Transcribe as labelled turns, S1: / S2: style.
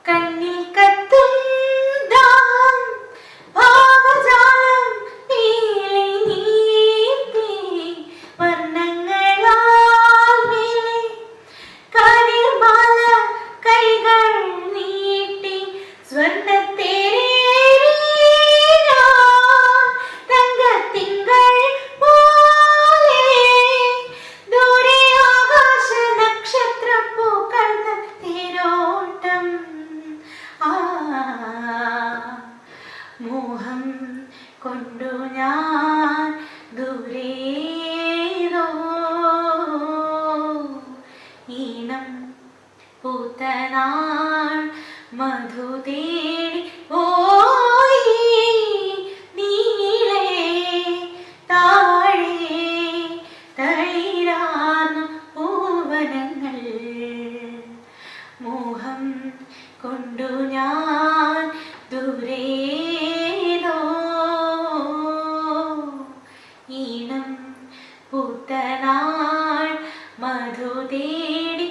S1: കണ്ണിൽ കത്തും ദാഹം ഭാവജാലം പീലി നീട്ടി വർണ്ണങ്ങളാൽ മേലെ കതിർമാല കൈകൾ നീട്ടി സ്വർണ്ണത്തേരേറി ഞാൻ തങ്കത്തിങ്കൾ പോലെ ദൂരെ ആകാശ നക്ഷത്രപ്പൂക്കൾ തേരോട്ടം മോഹം കൊണ്ടു ഞാൻ ദൂരേതോ ഈണം പൂത്തനാൾ മധു തേടി പോയി നീളെ താഴെ തളിരാർന്നു പൂവനങ്ങൾ മോഹം കൊണ്ടു ഞാൻ ദൂരേതോ ഈണം പൂത്തനാൾ മധു തേടി